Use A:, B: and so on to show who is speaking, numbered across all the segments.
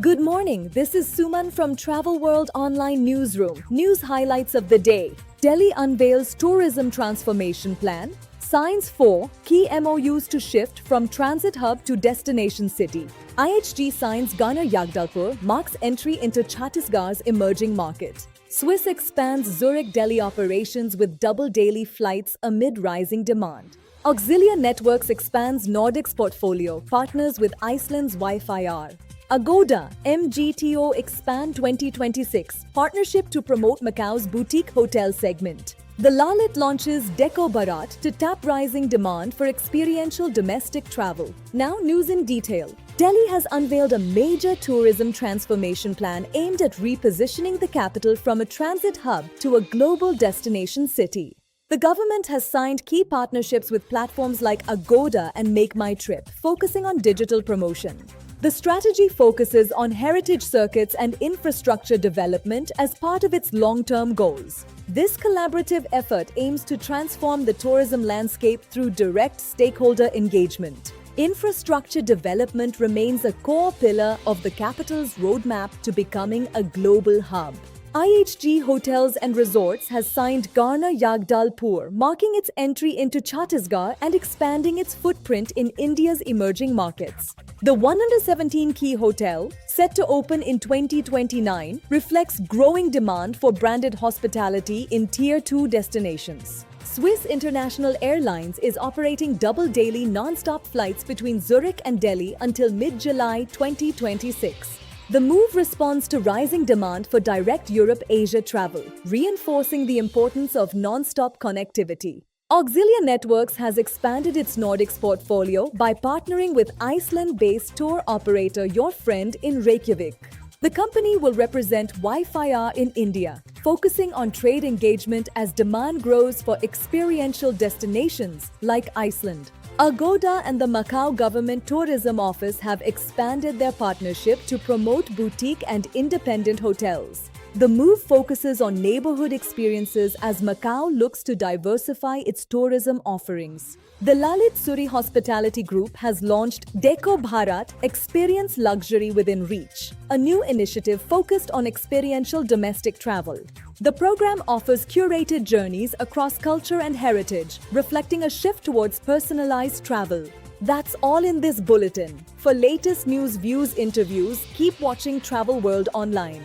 A: Good morning, this is Suman from Travel World Online Newsroom. News highlights of the day. Delhi unveils tourism transformation plan. Signs 4 key MOUs to shift from transit hub to destination city. IHG signs Garner Yagdalpur marks entry into Chhattisgarh's emerging market. Swiss expands Zurich-Delhi operations with double daily flights amid rising demand. Auxilia Networks expands Nordic's portfolio, partners with Iceland's Wi-Fi R. Agoda MGTO Expand 2026, partnership to promote Macau's boutique hotel segment. The Lalit launches Deco Bharat to tap rising demand for experiential domestic travel. Now news in detail. Delhi has unveiled a major tourism transformation plan aimed at repositioning the capital from a transit hub to a global destination city. The government has signed key partnerships with platforms like Agoda and Make My Trip, focusing on digital promotion. The strategy focuses on heritage circuits and infrastructure development as part of its long-term goals. This collaborative effort aims to transform the tourism landscape through direct stakeholder engagement. Infrastructure development remains a core pillar of the capital's roadmap to becoming a global hub. IHG Hotels and Resorts has signed Garner Yagdalpur, marking its entry into Chhattisgarh and expanding its footprint in India's emerging markets. The 117-key hotel, set to open in 2029, reflects growing demand for branded hospitality in Tier 2 destinations. Swiss International Airlines is operating double-daily non-stop flights between Zurich and Delhi until mid-July 2026. The move responds to rising demand for direct Europe-Asia travel, reinforcing the importance of non-stop connectivity. Auxilia Networks has expanded its Nordics portfolio by partnering with Iceland-based tour operator Your Friend in Reykjavik. The company will represent Wi-Fi R in India, focusing on trade engagement as demand grows for experiential destinations like Iceland. Agoda and the Macau Government Tourism Office have expanded their partnership to promote boutique and independent hotels. The move focuses on neighborhood experiences as Macau looks to diversify its tourism offerings. The Lalit Suri Hospitality Group has launched Deco Bharat Experience Luxury Within Reach, a new initiative focused on experiential domestic travel. The program offers curated journeys across culture and heritage, reflecting a shift towards personalized travel. That's all in this bulletin. For latest news, views, interviews, keep watching Travel World Online.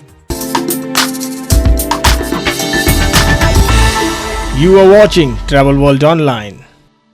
B: You are watching Travel World Online.